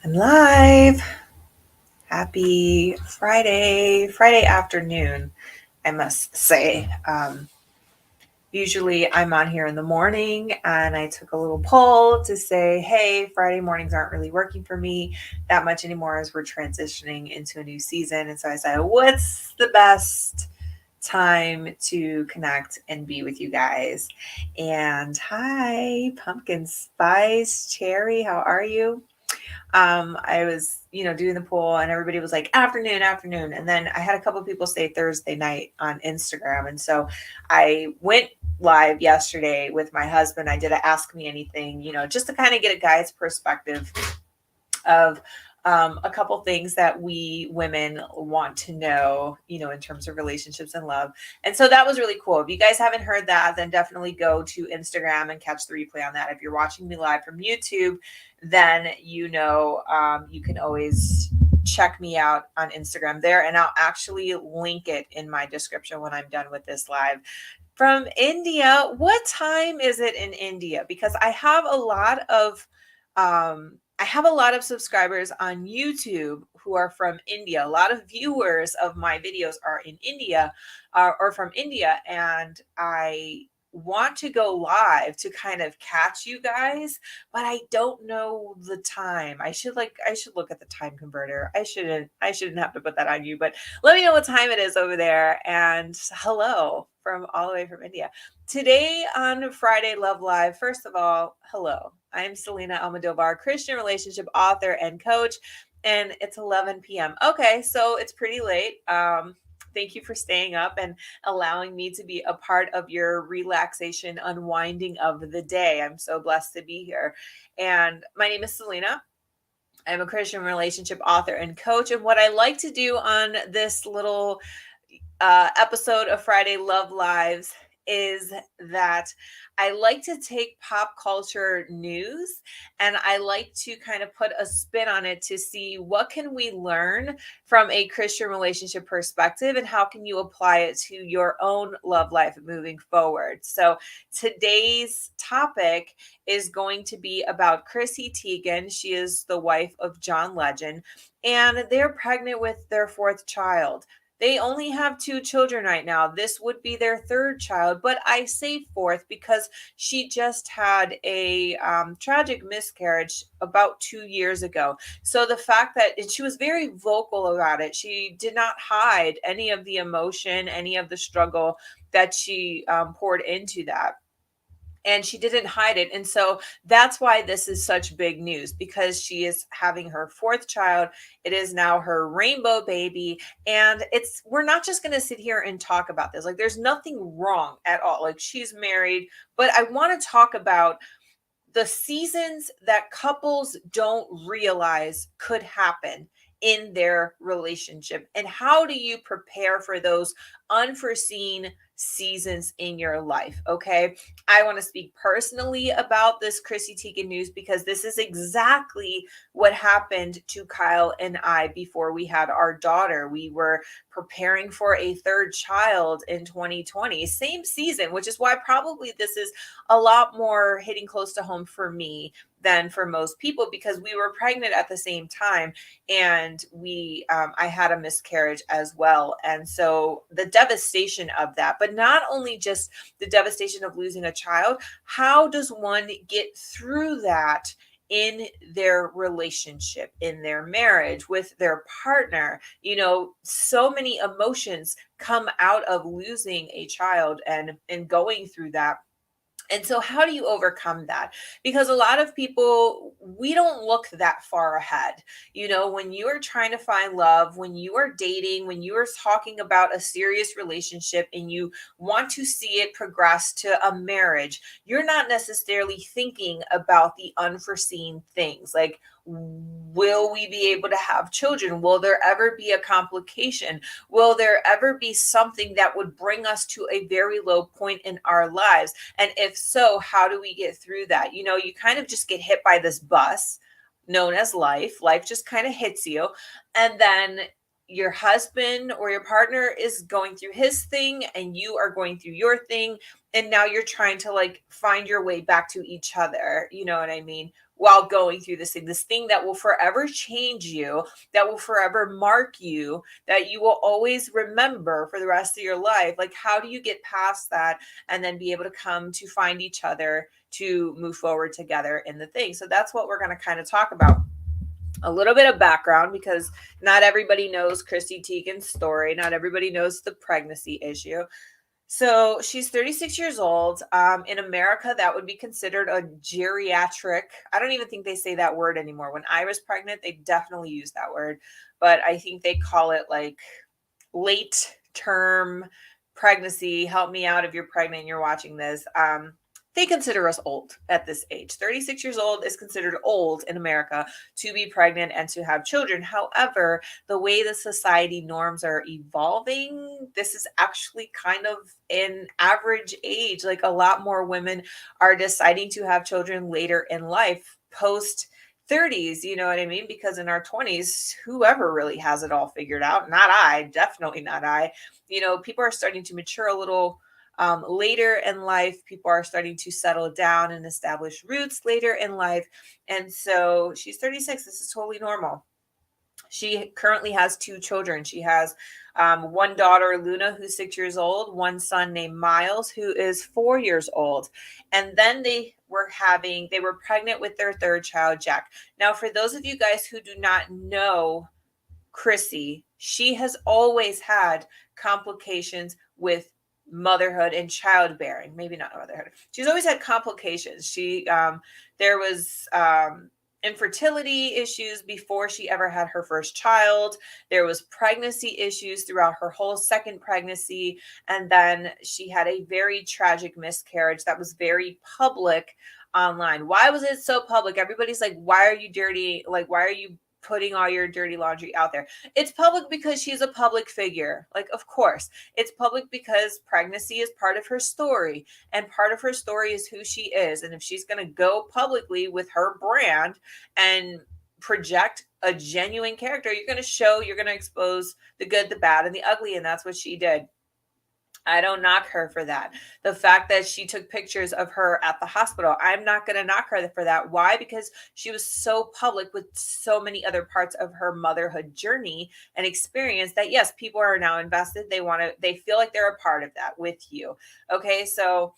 And live. Happy Friday afternoon, I must say. Usually I'm on here in the morning and I took a little poll to say, hey, Friday mornings aren't really working for me that much anymore as we're transitioning into a new season. And so I said, what's the best time to connect and be with you guys? And hi, pumpkin spice cherry, how are you? I was, doing the poll and everybody was like afternoon. And then I had a couple of people say Thursday night on Instagram. And so I went live yesterday with my husband. I did a Ask Me Anything, just to kind of get a guy's perspective of a couple things that we women want to know, in terms of relationships and love. And so that was really cool. If you guys haven't heard that, then definitely go to Instagram and catch the replay on that. If you're watching me live from YouTube, then you can always check me out on Instagram there, and I'll actually link it in my description when I'm done with this live. From India, what time is it in India? Because I have a lot of subscribers on YouTube who are from India. A lot of viewers of my videos are in India or from India. And I want to go live to kind of catch you guys, but I don't know the time. I should look at the time converter. I shouldn't have to put that on you, but let me know what time it is over there. And hello from all the way from India. Today on Friday Love Live, first of all, hello. I'm Selina Almodovar, Christian relationship author and coach, and it's 11 p.m. Okay, so it's pretty late. Thank you for staying up and allowing me to be a part of your relaxation, unwinding of the day. I'm so blessed to be here. And my name is Selina. I'm a Christian relationship author and coach. And what I like to do on this little episode of Friday Love Lives is that I like to take pop culture news and I like to kind of put a spin on it to see what can we learn from a Christian relationship perspective and how can you apply it to your own love life moving forward. So today's topic is going to be about Chrissy Teigen. She is the wife of John Legend, and they're pregnant with their fourth child. They only have 2 children right now. This would be their 3rd child, but I say 4th because she just had a tragic miscarriage about 2 years ago. So the fact that she was very vocal about it, she did not hide any of the emotion, any of the struggle that she poured into that. And she didn't hide it. And so that's why this is such big news, because she is having her 4th child. It is now her rainbow baby. And we're not just going to sit here and talk about this. Like, there's nothing wrong at all. Like, she's married, but I want to talk about the seasons that couples don't realize could happen in their relationship. And how do you prepare for those unforeseen seasons in your life? Okay. I want to speak personally about this Chrissy Teigen news because this is exactly what happened to Kyle and I before we had our daughter. We were preparing for a 3rd child in 2020, same season, which is why probably this is a lot more hitting close to home for me than for most people, because we were pregnant at the same time and I had a miscarriage as well. And so the devastation of that, but not only just the devastation of losing a child, how does one get through that in their relationship, in their marriage, with their partner? So many emotions come out of losing a child and going through that. And so how do you overcome that? Because a lot of people, we don't look that far ahead. When you are trying to find love, when you are dating, when you are talking about a serious relationship and you want to see it progress to a marriage, you're not necessarily thinking about the unforeseen things. Like, will we be able to have children? Will there ever be a complication? Will there ever be something that would bring us to a very low point in our lives? And if so, how do we get through that? You kind of just get hit by this bus known as life. Life just kind of hits you. And then your husband or your partner is going through his thing and you are going through your thing. And now you're trying to like find your way back to each other, you know what I mean, while going through this thing that will forever change you, that will forever mark you, that you will always remember for the rest of your life. Like, how do you get past that and then be able to come to find each other to move forward together in the thing? So that's what we're going to kind of talk about. A little bit of background, because not everybody knows Chrissy Teigen's story. Not everybody knows the pregnancy issue. So she's 36 years old. In America, that would be considered a geriatric. I don't even think they say that word anymore. When I was pregnant, they definitely used that word, but I think they call it like late term pregnancy. Help me out if you're pregnant and you're watching this. They consider us old at this age. 36 years old is considered old in America to be pregnant and to have children. However, the way the society norms are evolving, this is actually kind of an average age. Like, a lot more women are deciding to have children later in life, post 30s, you know what I mean? Because in our 20s, whoever really has it all figured out? Not I, definitely not I. You know, people are starting to mature a little later in life. People are starting to settle down and establish roots later in life. And so she's 36. This is totally normal. She currently has 2 children. She has one daughter, Luna, who's 6 years old, one son named Miles, who is 4 years old. And then they were pregnant with their 3rd child, Jack. Now, for those of you guys who do not know Chrissy, she has always had complications with motherhood and childbearing. Maybe not motherhood. She's always had complications. There was infertility issues before she ever had her first child. There was pregnancy issues throughout her whole 2nd pregnancy. And then she had a very tragic miscarriage that was very public online. Why was it so public? Everybody's like, why are you dirty? Like, why are you putting all your dirty laundry out there? It's public because she's a public figure. Like, of course, it's public because pregnancy is part of her story, and part of her story is who she is. And if she's going to go publicly with her brand and project a genuine character, you're going to expose the good, the bad, and the ugly. And that's what she did. I don't knock her for that. The fact that she took pictures of her at the hospital, I'm not going to knock her for that. Why? Because she was so public with so many other parts of her motherhood journey and experience that, yes, people are now invested. They feel like they're a part of that with you. Okay. So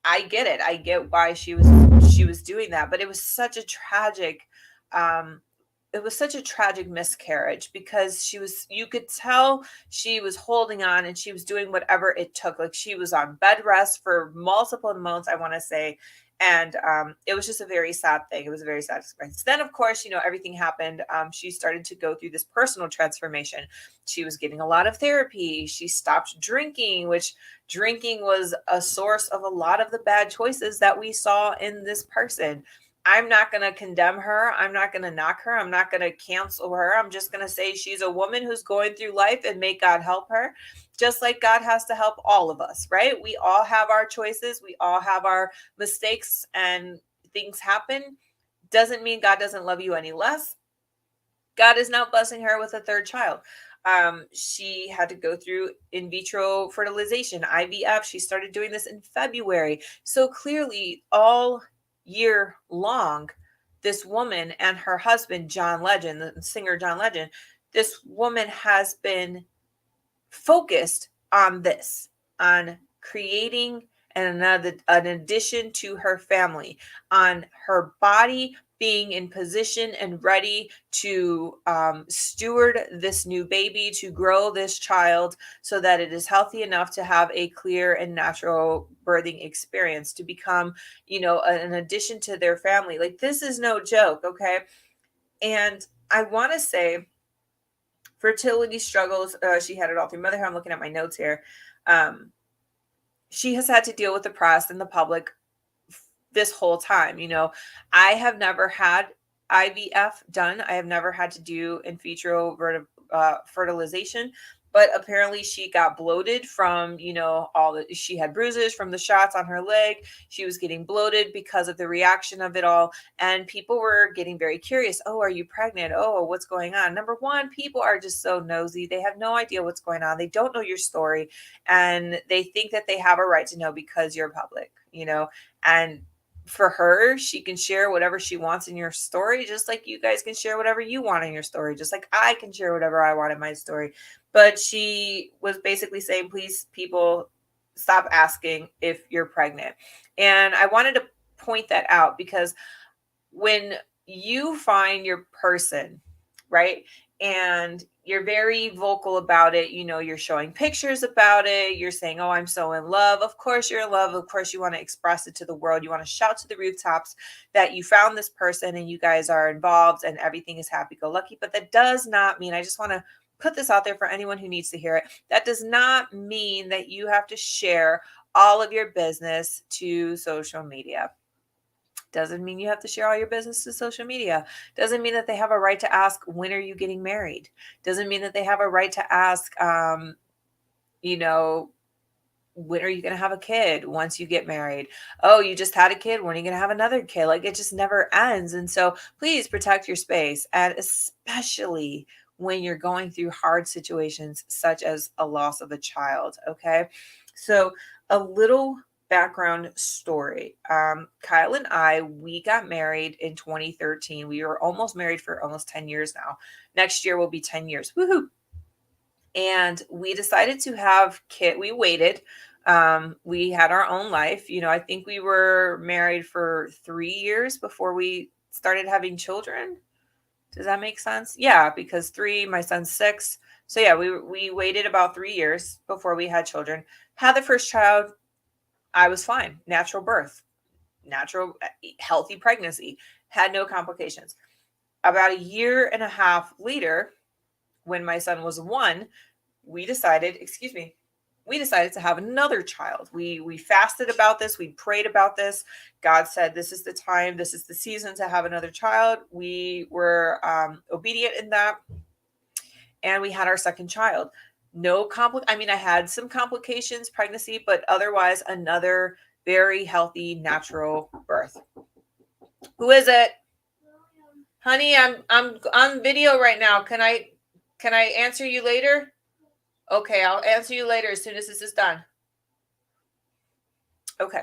I get it. I get why she was doing that, but it was such a tragic, miscarriage, because you could tell she was holding on and she was doing whatever it took. Like, she was on bed rest for multiple months, I want to say. And it was just a very sad thing. It was a very sad experience. Then, of course, everything happened. She started to go through this personal transformation. She was getting a lot of therapy. She stopped drinking, which drinking was a source of a lot of the bad choices that we saw in this person. I'm not going to condemn her. I'm not going to knock her. I'm not going to cancel her. I'm just going to say she's a woman who's going through life, and may God help her, just like God has to help all of us, right? We all have our choices. We all have our mistakes, and things happen. Doesn't mean God doesn't love you any less. God is now blessing her with a 3rd child. She had to go through in vitro fertilization, IVF. She started doing this in February. So clearly, all year long, this woman and her husband, John Legend, the singer John Legend, this woman has been focused on this, on creating an addition to her family, on her body being in position and ready to steward this new baby, to grow this child so that it is healthy enough to have a clear and natural birthing experience, to become, an addition to their family. Like, this is no joke, okay? And I want to say, fertility struggles, she had it all through motherhood. I'm looking at my notes here. She has had to deal with the press and the public this whole time. I have never had IVF done. I have never had to do in vitro fertilization, but apparently she got bloated from, she had bruises from the shots on her leg. She was getting bloated because of the reaction of it all. And people were getting very curious. Oh, are you pregnant? Oh, what's going on? Number one, people are just so nosy. They have no idea what's going on. They don't know your story, and they think that they have a right to know because you're public, and for her, she can share whatever she wants in your story, just like you guys can share whatever you want in your story, just like I can share whatever I want in my story. But she was basically saying, please, people, stop asking if you're pregnant. And I wanted to point that out because when you find your person, right, and you're very vocal about it, you're showing pictures about it, you're saying, oh, I'm so in love. Of course you're in love. Of course you want to express it to the world. You want to shout to the rooftops that you found this person and you guys are involved and everything is happy-go-lucky. But that does not mean, I just want to put this out there for anyone who needs to hear it, that does not mean that you have to share all of your business to social media. Doesn't mean you have to share all your business to social media. Doesn't mean that they have a right to ask, when are you getting married? Doesn't mean that they have a right to ask, when are you going to have a kid once you get married? Oh, you just had a kid. When are you going to have another kid? Like, it just never ends. And so please protect your space. And especially when you're going through hard situations, such as a loss of a child. Okay. So a little background story. Kyle and we got married in 2013. We were almost married for almost 10 years now. Next year will be 10 years. Woohoo. And we decided to have kid. We waited. We had our own life. I think we were married for 3 years before we started having children. Does that make sense? Yeah, because 3, my son's 6. So yeah, we waited about 3 years before we had children. Had the first child. I was fine. Natural birth, natural, healthy pregnancy, had no complications. About a year and a half later, when my son was 1, we decided to have another child. We fasted about this. We prayed about this. God said, this is the time, this is the season to have another child. We were obedient in that. And we had our second child. I had some complications, pregnancy, but otherwise another very healthy, natural birth. Who is it? Honey, I'm on video right now. Can I answer you later? Okay, I'll answer you later as soon as this is done. Okay.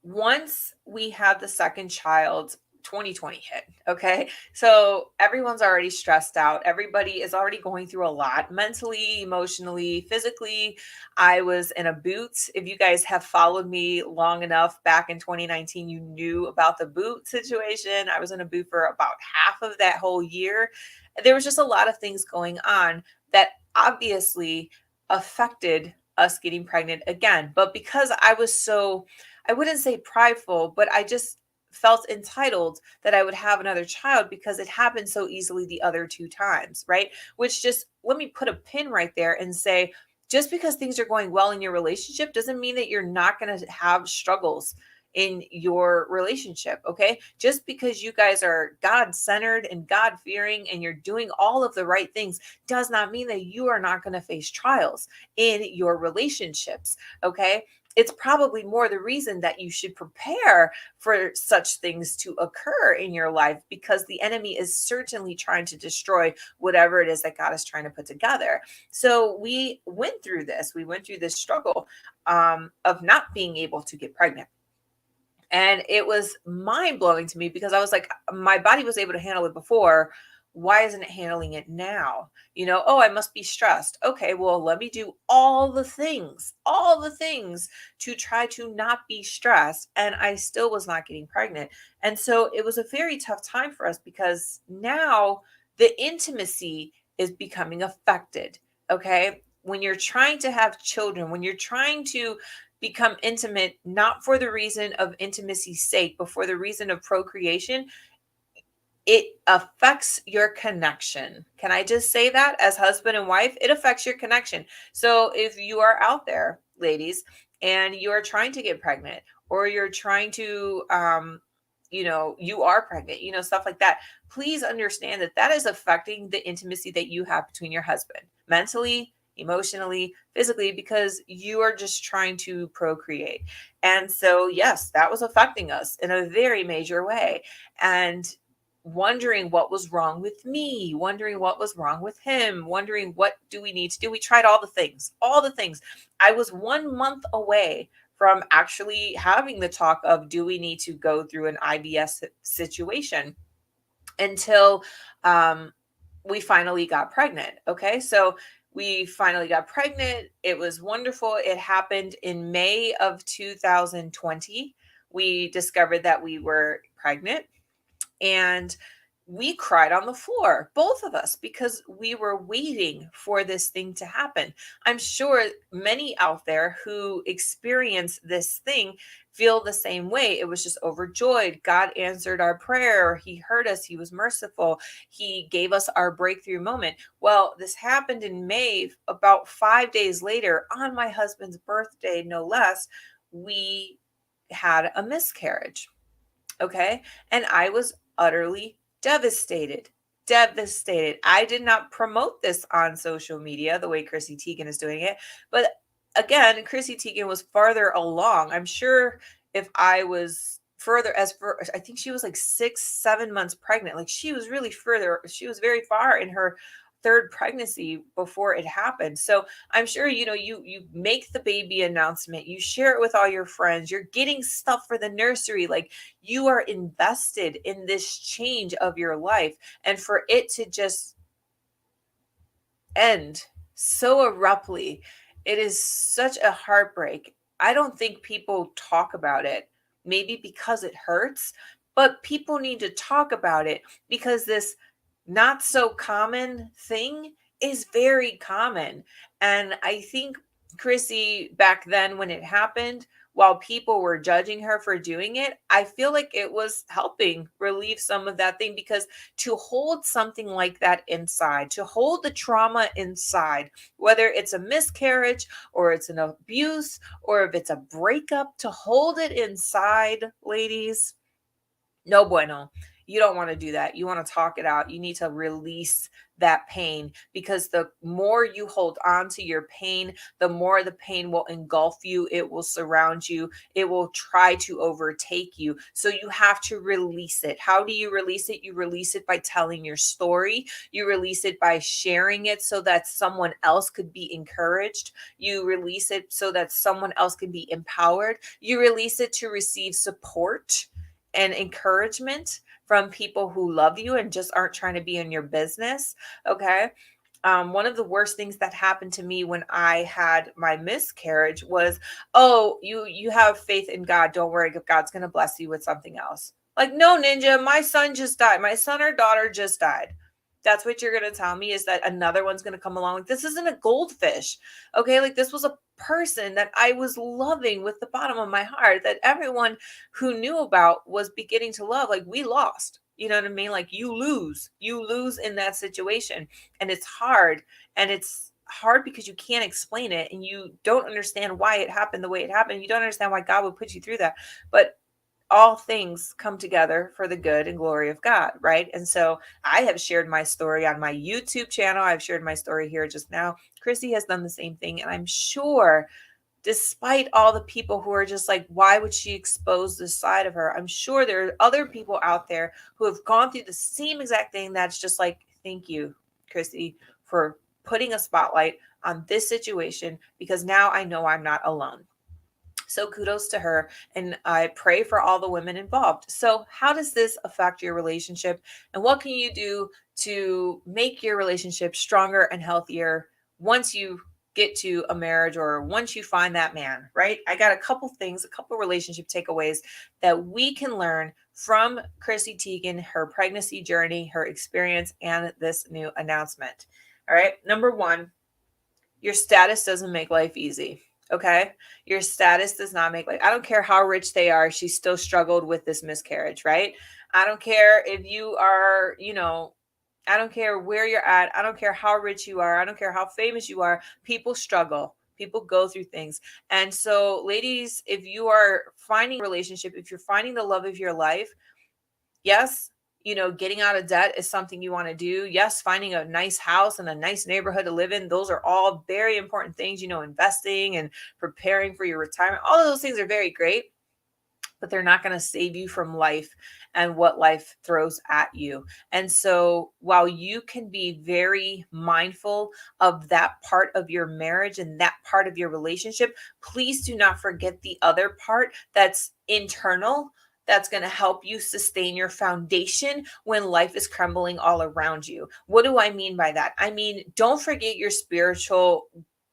Once we had the second child, 2020 hit. Okay. So everyone's already stressed out. Everybody is already going through a lot mentally, emotionally, physically. I was in a boot. If you guys have followed me long enough back in 2019, you knew about the boot situation. I was in a boot for about half of that whole year. There was just a lot of things going on that obviously affected us getting pregnant again. But because I was so, I wouldn't say prideful, but I just felt entitled that I would have another child because it happened so easily the other 2 times, right? Which just, let me put a pin right there and say, just because things are going well in your relationship doesn't mean that you're not going to have struggles in your relationship. Okay. Just because you guys are God-centered and God-fearing and you're doing all of the right things does not mean that you are not going to face trials in your relationships. Okay. It's probably more the reason that you should prepare for such things to occur in your life, because the enemy is certainly trying to destroy whatever it is that God is trying to put together. So we went through this. We went through this struggle of not being able to get pregnant. And it was mind blowing to me because I was like, my body was able to handle it before. Why isn't it handling it now? Oh, I must be stressed. Okay, well, let me do all the things to try to not be stressed. And I still was not getting pregnant. And so it was a very tough time for us because now the intimacy is becoming affected. Okay. When you're trying to have children, when you're trying to become intimate, not for the reason of intimacy's sake, but for the reason of procreation, it affects your connection. Can I just say that as husband and wife? It affects your connection. So if you are out there, ladies, and you are trying to get pregnant, or you're trying to, you are pregnant, stuff like that, please understand that that is affecting the intimacy that you have between your husband. mentally, emotionally, physically, because you are just trying to procreate. And so, yes, that was affecting us in a very major way. And wondering what was wrong with me, wondering what was wrong with him, wondering what do we need to do. We tried all the things, all the things. I was 1 month away from actually having the talk of, do we need to go through an IVF situation, until we finally got pregnant. Okay. So we finally got pregnant. It was wonderful. It happened in May of 2020. We discovered that we were pregnant, and we cried on the floor, both of us, because we were waiting for this thing to happen. I'm sure many out there who experience this thing feel the same way. It was just overjoyed. God answered our prayer. He heard us. He was merciful. He gave us our breakthrough moment. Well, this happened in May. About 5 days later, on my husband's birthday, no less, we had a miscarriage. Okay. And I was utterly devastated. Devastated. I did not promote this on social media the way Chrissy Teigen is doing it. But again, Chrissy Teigen was farther along. I'm sure if I was further, I think she was like 6, 7 months pregnant. Like, she was really further. She was very far in her third pregnancy before it happened. So I'm sure, you make the baby announcement, you share it with all your friends, you're getting stuff for the nursery, like, you are invested in this change of your life. And for it to just end so abruptly, it is such a heartbreak. I don't think people talk about it, maybe because it hurts, but people need to talk about it, because this not so common thing is very common. And I think Chrissy, back then when it happened, while people were judging her for doing it, I feel like it was helping relieve some of that thing, because to hold something like that inside, to hold the trauma inside, whether it's a miscarriage or it's an abuse or if it's a breakup, to hold it inside, ladies, no bueno. You don't want to do that. You want to talk it out. You need to release that pain, because the more you hold on to your pain, the more the pain will engulf you. It will surround you. It will try to overtake you. So you have to release it. How do you release it? You release it by telling your story. You release it by sharing it so that someone else could be encouraged. You release it so that someone else can be empowered. You release it to receive support and encouragement from people who love you and just aren't trying to be in your business. Okay. One of the worst things that happened to me when I had my miscarriage was, oh, you have faith in God. Don't worry, God's going to bless you with something else. Like, no, ninja, my son just died. My son or daughter just died. That's what you're going to tell me, is that another one's going to come along. Like, this isn't a goldfish. Okay. Like, this was a person that I was loving with the bottom of my heart, that everyone who knew about was beginning to love. Like, we lost. You know what I mean? Like, you lose in that situation. And it's hard. And it's hard because you can't explain it, and you don't understand why it happened the way it happened. You don't understand why God would put you through that. But all things come together for the good and glory of God, right? And so I have shared my story on my YouTube channel. I've shared my story here just now. Chrissy has done the same thing. And I'm sure, despite all the people who are just like, why would she expose this side of her? I'm sure there are other people out there who have gone through the same exact thing, that's just like, thank you, Chrissy, for putting a spotlight on this situation, because now I know I'm not alone. So kudos to her. And I pray for all the women involved. So how does this affect your relationship? And what can you do to make your relationship stronger and healthier once you get to a marriage, or once you find that man, right? I got a couple things, a couple relationship takeaways that we can learn from Chrissy Teigen, her pregnancy journey, her experience, and this new announcement. All right. Number one, your status doesn't make life easy. Okay. Your status does not make life. I don't care how rich they are. She still struggled with this miscarriage, right? I don't care if you are, I don't care where you're at. I don't care how rich you are. I don't care how famous you are. People struggle. People go through things. And so, ladies, if you are finding a relationship, if you're finding the love of your life, yes, getting out of debt is something you want to do. Yes, finding a nice house and a nice neighborhood to live in, those are all very important things. Investing and preparing for your retirement, all of those things are very great, but they're not going to save you from life and what life throws at you. And so while you can be very mindful of that part of your marriage and that part of your relationship, please do not forget the other part that's internal, that's going to help you sustain your foundation when life is crumbling all around you. What do I mean by that? I mean, don't forget your spiritual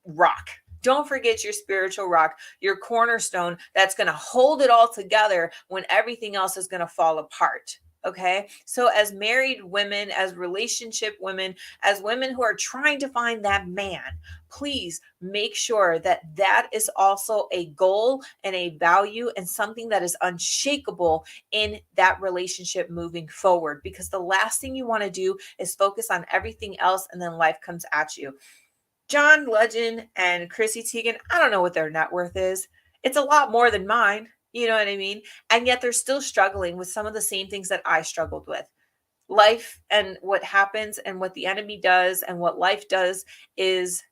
rock. Don't forget your spiritual rock, your cornerstone that's going to hold it all together when everything else is going to fall apart. Okay. So, as married women, as relationship women, as women who are trying to find that man, please make sure that that is also a goal and a value and something that is unshakable in that relationship moving forward. Because the last thing you want to do is focus on everything else and then life comes at you. John Legend and Chrissy Teigen, I don't know what their net worth is. It's a lot more than mine. You know what I mean? And yet they're still struggling with some of the same things that I struggled with. Life and what happens and what the enemy does and what life does is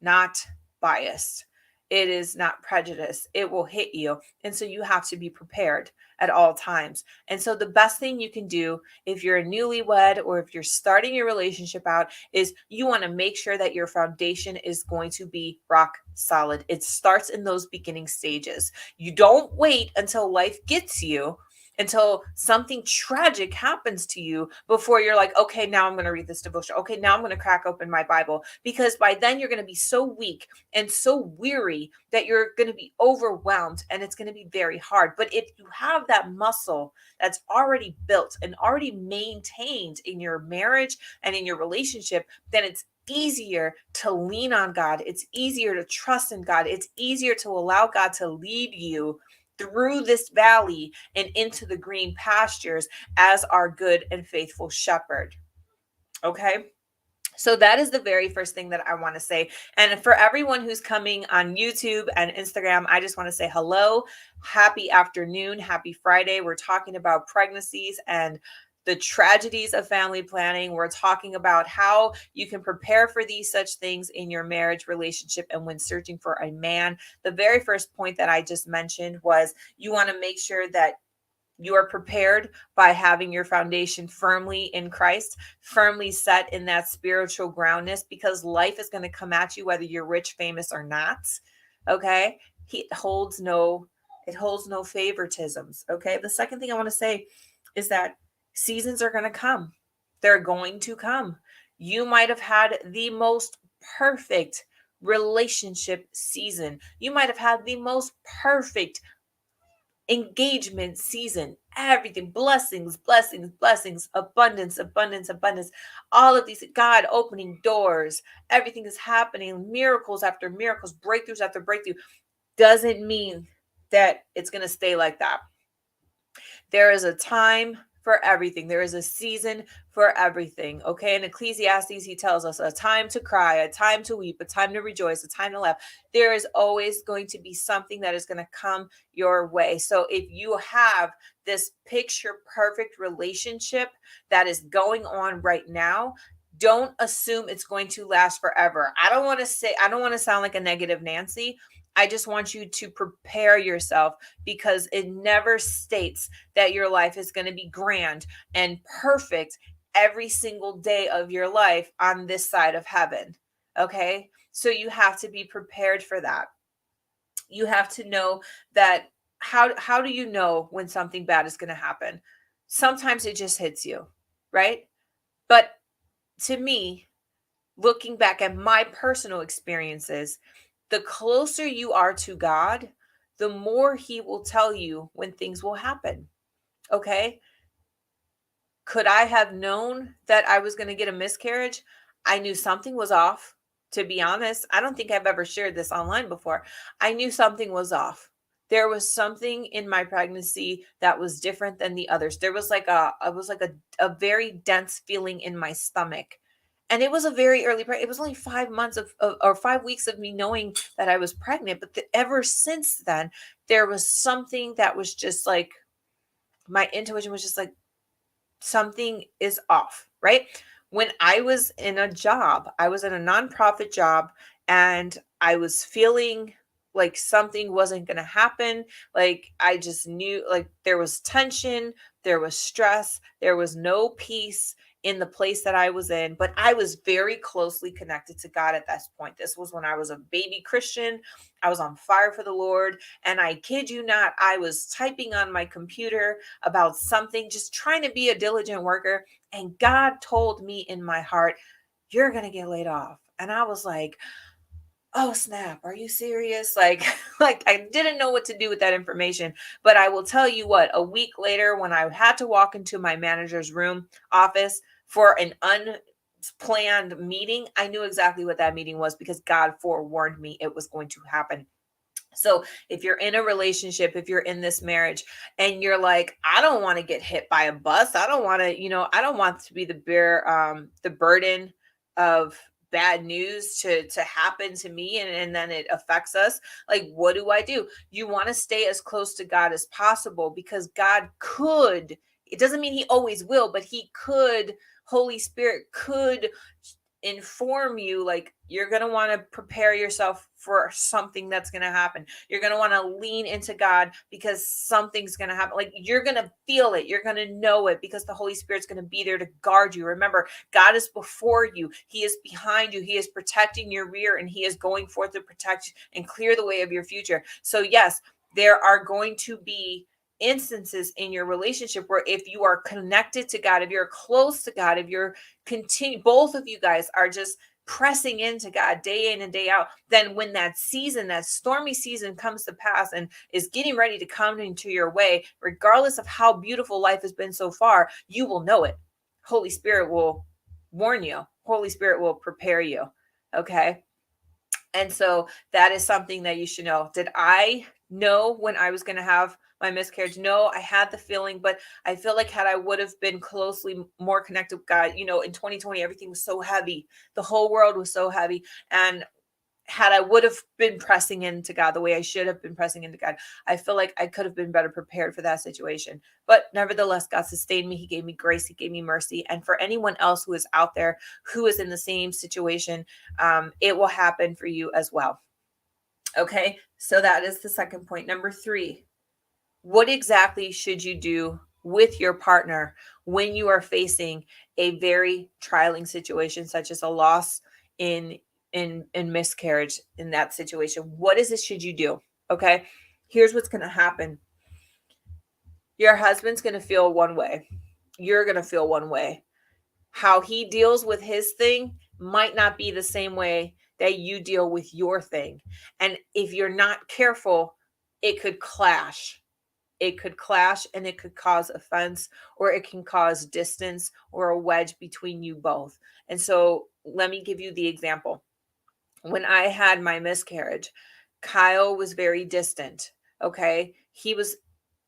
not biased. It is not prejudice. It will hit you. And so you have to be prepared at all times. And so the best thing you can do if you're a newlywed or if you're starting your relationship out is you want to make sure that your foundation is going to be rock solid. It starts in those beginning stages. You don't wait until life gets you, until something tragic happens to you before you're like, okay, now I'm going to read this devotion. Okay, now I'm going to crack open my Bible. Because by then you're going to be so weak and so weary that you're going to be overwhelmed and it's going to be very hard. But if you have that muscle that's already built and already maintained in your marriage and in your relationship, then it's easier to lean on God. It's easier to trust in God. It's easier to allow God to lead you through this valley and into the green pastures as our good and faithful shepherd. Okay. So that is the very first thing that I want to say. And for everyone who's coming on YouTube and Instagram, I just want to say hello, happy afternoon, happy Friday. We're talking about pregnancies and the tragedies of family planning. We're talking about how you can prepare for these such things in your marriage relationship and when searching for a man. The very first point that I just mentioned was you want to make sure that you are prepared by having your foundation firmly in Christ, firmly set in that spiritual groundness, because life is going to come at you whether you're rich, famous, or not. Okay. It holds no favoritisms. Okay. The second thing I want to say is that seasons are going to come. They're going to come. You might have had the most perfect relationship season. You might have had the most perfect engagement season, everything, blessings, blessings, blessings, abundance, abundance, abundance, all of these, God opening doors, everything is happening, miracles after miracles, breakthroughs after breakthrough. Doesn't mean that it's going to stay like that. There is a time for everything. There is a season for everything. Okay. In Ecclesiastes, he tells us a time to cry, a time to weep, a time to rejoice, a time to laugh. There is always going to be something that is going to come your way. So if you have this picture perfect relationship that is going on right now, don't assume it's going to last forever. I don't want to sound like a negative Nancy. I just want you to prepare yourself, because it never states that your life is going to be grand and perfect every single day of your life on this side of heaven. Okay. So you have to be prepared for that. You have to know that how do you know when something bad is going to happen? Sometimes it just hits you, right? But to me, looking back at my personal experiences, the closer you are to God, the more he will tell you when things will happen. Okay. Could I have known that I was going to get a miscarriage? I knew something was off. To be honest, I don't think I've ever shared this online before. I knew something was off. There was something in my pregnancy that was different than the others. There was a very dense feeling in my stomach. And it was a very early, it was only 5 months or 5 weeks of me knowing that I was pregnant. But ever since then, there was something that was just like, my intuition was just like, something is off, right? When I was in a job, I was in a nonprofit job, and I was feeling like something wasn't going to happen. Like I just knew, like there was tension, there was stress, there was no peace in the place that I was in, but I was very closely connected to God at this point. This was when I was a baby Christian. I was on fire for the Lord. And I kid you not, I was typing on my computer about something, just trying to be a diligent worker. And God told me in my heart, you're going to get laid off. And I was like, oh snap, are you serious? Like like I didn't know what to do with that information. But I will tell you what, a week later, when I had to walk into my manager's room office for an unplanned meeting, I knew exactly what that meeting was, because God forewarned me it was going to happen. So if you're in a relationship, if you're in this marriage and you're like, I don't want to get hit by a bus, I don't want to, I don't want to be the burden of bad news to happen to me, and then it affects us. Like, what do? You want to stay as close to God as possible, because God could, it doesn't mean he always will, but he could, Holy Spirit could inform you, like you're going to want to prepare yourself for something that's going to happen. You're going to want to lean into God, because something's going to happen. Like you're going to feel it, you're going to know it, because the Holy Spirit's going to be there to guard you. Remember, God is before you, he is behind you, he is protecting your rear, and he is going forth to protect and clear the way of your future. So yes, there are going to be instances in your relationship where, if you are connected to God, if you're close to God, if you're both of you guys are just pressing into God day in and day out, then when that season, that stormy season comes to pass and is getting ready to come into your way, regardless of how beautiful life has been so far, you will know it. Holy Spirit will warn you. Holy Spirit will prepare you. Okay. And so that is something that you should know. Did I know when I was going to have my miscarriage? No, I had the feeling, but I feel like had I would have been closely more connected with God, in 2020, everything was so heavy. The whole world was so heavy. And had I would have been pressing into God the way I should have been pressing into God, I feel like I could have been better prepared for that situation. But nevertheless, God sustained me. He gave me grace. He gave me mercy. And for anyone else who is out there who is in the same situation, it will happen for you as well. Okay, so that is the second point. Number 3, what exactly should you do with your partner when you are facing a very trialing situation, such as a loss in miscarriage? In that situation, what is it should you do? Okay, here's what's going to happen. Your husband's going to feel one way, you're going to feel one way. How he deals with his thing might not be the same way that you deal with your thing. And if you're not careful, it could clash. It could clash, and it could cause offense, or it can cause distance or a wedge between you both. And so let me give you the example. When I had my miscarriage, Kyle was very distant. Okay. He was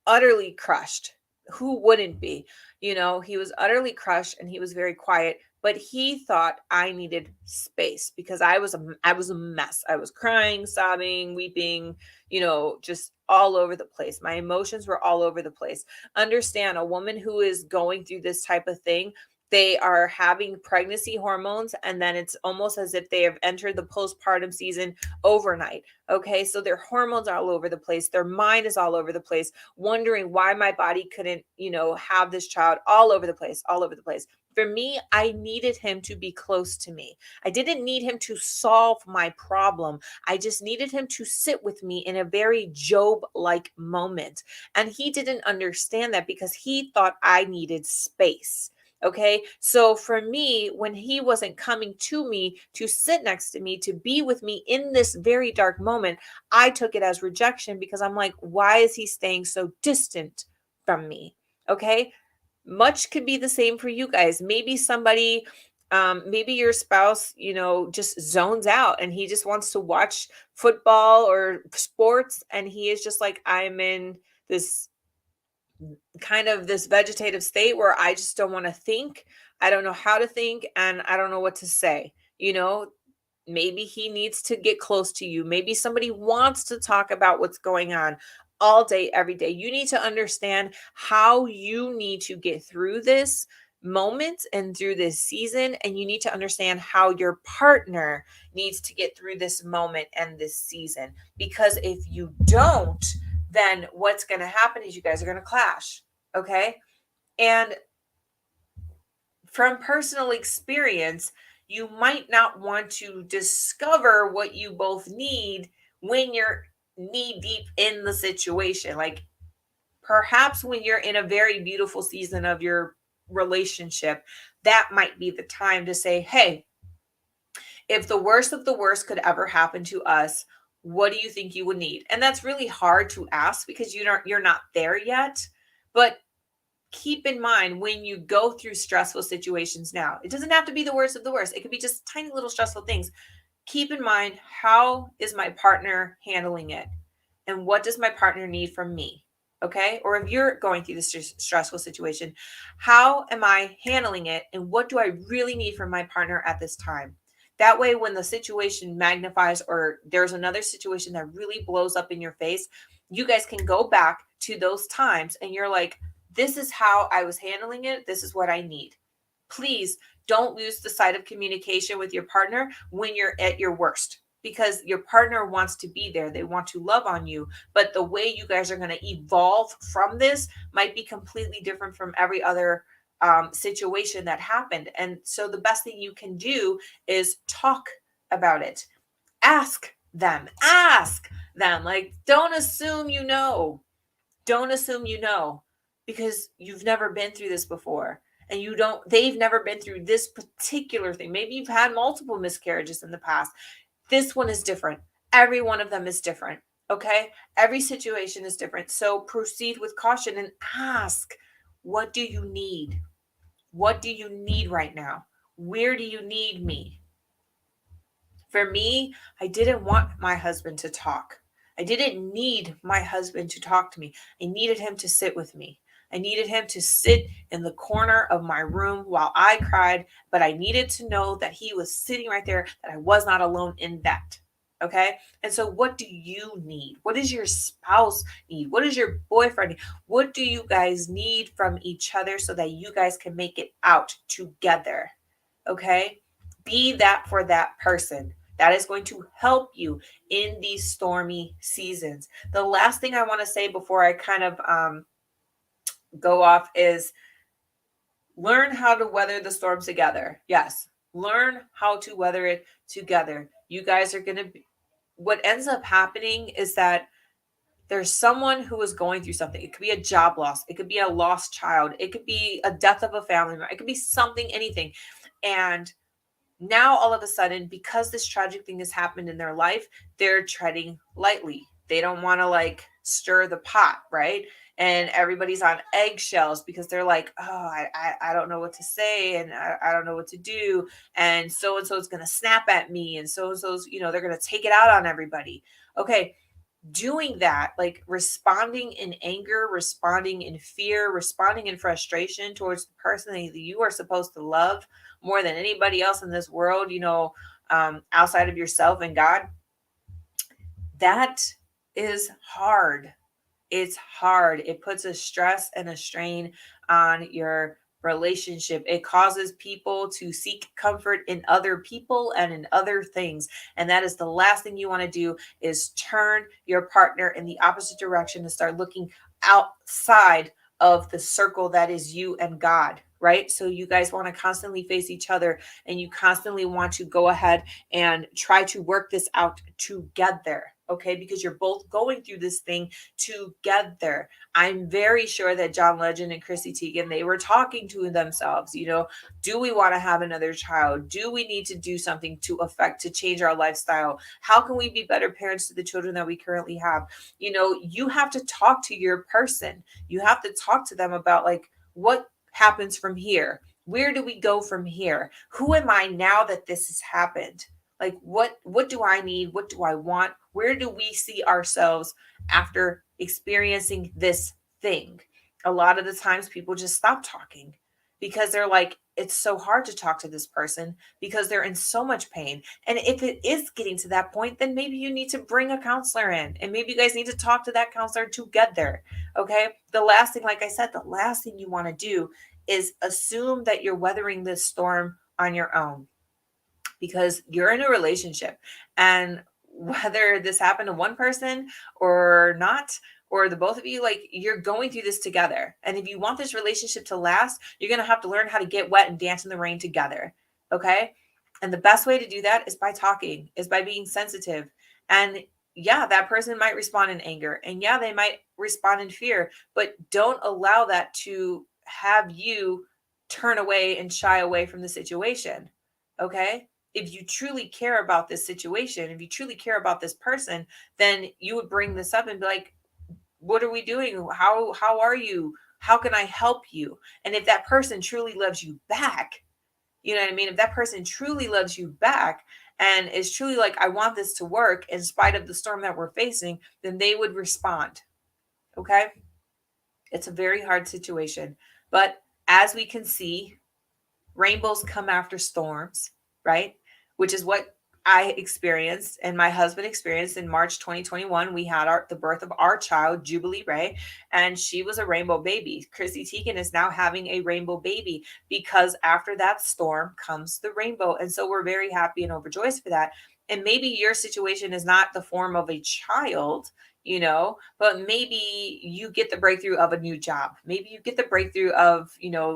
utterly crushed. Who wouldn't be? He was utterly crushed, and he was very quiet, but he thought I needed space, because I was a mess. I was crying, sobbing, weeping, just all over the place. My emotions were all over the place. Understand, a woman who is going through this type of thing, they are having pregnancy hormones, and then it's almost as if they have entered the postpartum season overnight. Okay, so their hormones are all over the place, their mind is all over the place, wondering why my body couldn't, have this child, all over the place, all over the place. For me, I needed him to be close to me. I didn't need him to solve my problem. I just needed him to sit with me in a very Job-like moment. And he didn't understand that, because he thought I needed space. Okay. So for me, when he wasn't coming to me to sit next to me, to be with me in this very dark moment, I took it as rejection, because I'm like, why is he staying so distant from me? Okay. Much could be the same for you guys. Maybe somebody, maybe your spouse, just zones out, and he just wants to watch football or sports. And he is just like, I'm in this kind of this vegetative state where I just don't want to think. I don't know how to think, and I don't know what to say. Maybe he needs to get close to you. Maybe somebody wants to talk about what's going on. all day, every day. You need to understand how you need to get through this moment and through this season. And you need to understand how your partner needs to get through this moment and this season. Because if you don't, then what's going to happen is you guys are going to clash. Okay. And from personal experience, you might not want to discover what you both need when you're knee deep in the situation. Like perhaps when you're in a very beautiful season of your relationship, that might be the time to say, hey, if the worst of the worst could ever happen to us, what do you think you would need? And that's really hard to ask because you're not there yet. But keep in mind when you go through stressful situations now, it doesn't have to be the worst of the worst. It could be just tiny little stressful things. Keep in mind, how is my partner handling it? And what does my partner need from me? Okay. Or if you're going through this stressful situation, how am I handling it? And what do I really need from my partner at this time? That way, when the situation magnifies or there's another situation that really blows up in your face, you guys can go back to those times and you're like, this is how I was handling it. This is what I need. Please don't lose the sight of communication with your partner when you're at your worst, because your partner wants to be there. They want to love on you. But the way you guys are going to evolve from this might be completely different from every other situation that happened. And so the best thing you can do is talk about it. Ask them. Ask them. Like, don't assume you know. Don't assume you know, because you've never been through this before. And they've never been through this particular thing. Maybe you've had multiple miscarriages in the past. This one is different. Every one of them is different. Okay. Every situation is different. So proceed with caution and ask, what do you need? What do you need right now? Where do you need me? For me, I didn't want my husband to talk. I didn't need my husband to talk to me. I needed him to sit with me. I needed him to sit in the corner of my room while I cried, but I needed to know that he was sitting right there, that I was not alone in that. Okay. And so, what do you need? What does your spouse need? What does your boyfriend need? What do you guys need from each other so that you guys can make it out together? Okay. Be that for that person. That is going to help you in these stormy seasons. The last thing I want to say before I kind of go off is learn how to weather the storms together. Yes, learn how to weather it together. You guys are going to be, what ends up happening is that there's someone who is going through something. It could be a job loss. It could be a lost child. It could be a death of a family member. It could be something, anything. And now all of a sudden, because this tragic thing has happened in their life, they're treading lightly. They don't want to like stir the pot, right? And everybody's on eggshells because they're like, oh, I don't know what to say, and I don't know what to do, and so is going to snap at me, and so's they're going to take it out on everybody. Okay, doing that, like responding in anger, responding in fear, responding in frustration towards the person that you are supposed to love more than anybody else in this world, outside of yourself and God, that is hard. It's hard. It puts a stress and a strain on your relationship. It causes people to seek comfort in other people and in other things. And that is the last thing you want to do, is turn your partner in the opposite direction and start looking outside of the circle that is you and God, right? So you guys want to constantly face each other, and you constantly want to go ahead and try to work this out together. Okay, because you're both going through this thing together. I'm very sure that John Legend and Chrissy Teigen, they were talking to themselves, do we want to have another child? Do we need to do something to change our lifestyle? How can we be better parents to the children that we currently have? You have to talk to your person. You have to talk to them about like, what happens from here? Where do we go from here? Who am I now that this has happened? Like, what do I need? What do I want? Where do we see ourselves after experiencing this thing? A lot of the times people just stop talking. because they're like, it's so hard to talk to this person because they're in so much pain. And if it is getting to that point, then maybe you need to bring a counselor in, and maybe you guys need to talk to that counselor together. Okay. The last thing, like I said, the last thing you want to do is assume that you're weathering this storm on your own, because you're in a relationship, and whether this happened to one person or not, or the both of you, like, you're going through this together. And if you want this relationship to last, you're going to have to learn how to get wet and dance in the rain together. Okay. And the best way to do that is by talking, is by being sensitive. And yeah, that person might respond in anger, and yeah, they might respond in fear, but don't allow that to have you turn away and shy away from the situation. Okay. If you truly care about this situation, if you truly care about this person, then you would bring this up and be like, what are we doing? How are you? How can I help you? And if that person truly loves you back, you know what I mean? If that person truly loves you back and is truly like, I want this to work in spite of the storm that we're facing, then they would respond. Okay. It's a very hard situation. But as we can see, rainbows come after storms, right? Which is what I experienced and my husband experienced in March 2021. We had the birth of our child, Jubilee Ray, and she was a rainbow baby. Chrissy Teigen is now having a rainbow baby, because after that storm comes the rainbow. And so we're very happy and overjoyed for that. And maybe your situation is not the form of a child, but maybe you get the breakthrough of a new job. Maybe you get the breakthrough of,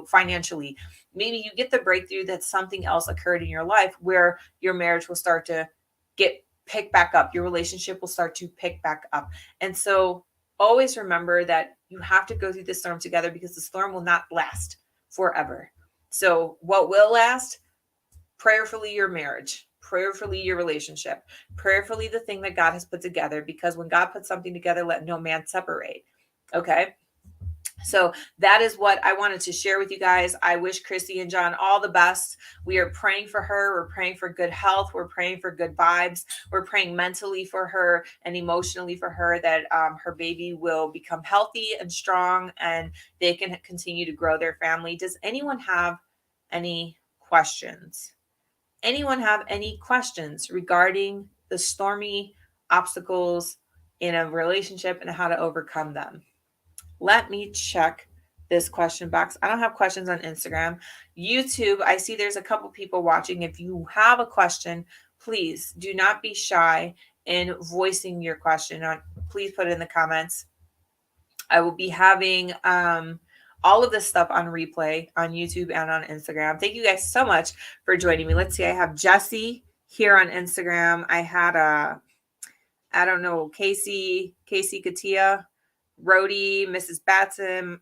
financially. Maybe you get the breakthrough that something else occurred in your life where your marriage will start to get picked back up. Your relationship will start to pick back up. And so always remember that you have to go through this storm together, because the storm will not last forever. So what will last? Prayerfully, your marriage, prayerfully, your relationship, prayerfully, the thing that God has put together, because when God puts something together, let no man separate. Okay. So that is what I wanted to share with you guys. I wish Chrissy and John all the best. We are praying for her. We're praying for good health. We're praying for good vibes. We're praying mentally for her and emotionally for her, that her baby will become healthy and strong, and they can continue to grow their family. Does anyone have any questions? Anyone have any questions regarding the stormy obstacles in a relationship and how to overcome them? Let me check this question box. I don't have questions on Instagram. YouTube, I see there's a couple people watching. If you have a question, please do not be shy in voicing your question. Please put it in the comments. I will be having all of this stuff on replay on YouTube and on Instagram. Thank you guys so much for joining me. Let's see. I have Jesse here on Instagram. I had I don't know, Casey Katia, Rhodey, Mrs. Batson,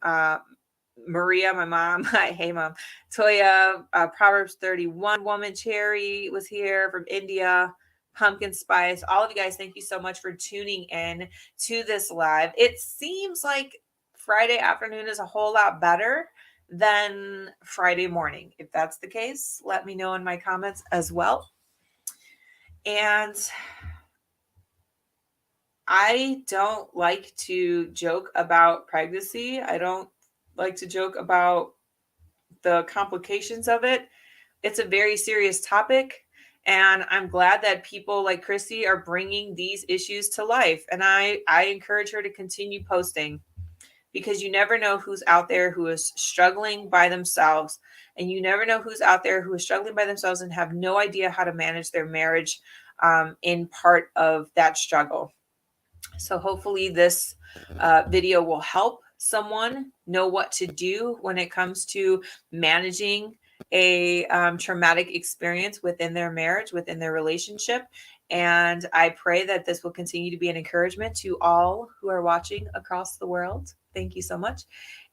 Maria, my mom. Hey, mom. Toya, Proverbs 31 woman. Cherry was here from India. Pumpkin Spice. All of you guys, thank you so much for tuning in to this live. It seems like Friday afternoon is a whole lot better than Friday morning. If that's the case, let me know in my comments as well. And I don't like to joke about pregnancy. I don't like to joke about the complications of it. It's a very serious topic, and I'm glad that people like Chrissy are bringing these issues to life. And I encourage her to continue posting, because you never know who's out there who is struggling by themselves, and you never know who's out there who is struggling by themselves and have no idea how to manage their marriage in part of that struggle. So hopefully this video will help someone know what to do when it comes to managing a traumatic experience within their marriage, within their relationship. And I pray that this will continue to be an encouragement to all who are watching across the world. Thank you so much.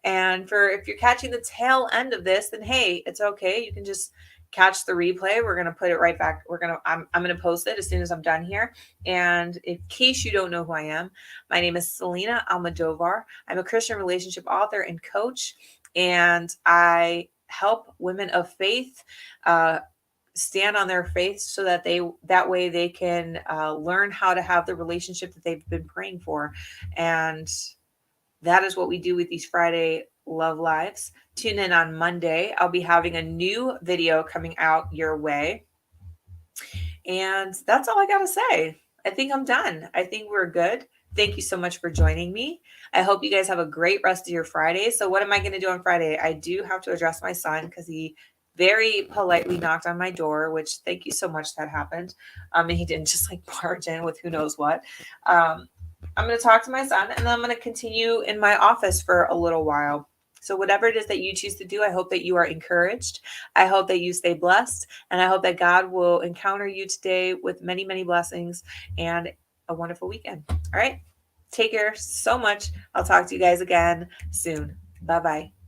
And if you're catching the tail end of this, then hey, it's okay. You can just catch the replay. We're going to put it right back. I'm going to post it as soon as I'm done here. And in case you don't know who I am, my name is Selina Almodovar. I'm a Christian relationship author and coach, and I help women of faith stand on their faith so that that way they can learn how to have the relationship that they've been praying for. And that is what we do with these Friday love lives. Tune in on Monday. I'll be having a new video coming out your way. And that's all I got to say. I think I'm done. I think we're good. Thank you so much for joining me. I hope you guys have a great rest of your Friday. So, what am I going to do on Friday? I do have to address my son because he very politely knocked on my door, which thank you so much that happened. And he didn't just like barge in with who knows what. I'm going to talk to my son and then I'm going to continue in my office for a little while. So, whatever it is that you choose to do, I hope that you are encouraged. I hope that you stay blessed. And I hope that God will encounter you today with many, many blessings and a wonderful weekend. All right. Take care so much. I'll talk to you guys again soon. Bye bye.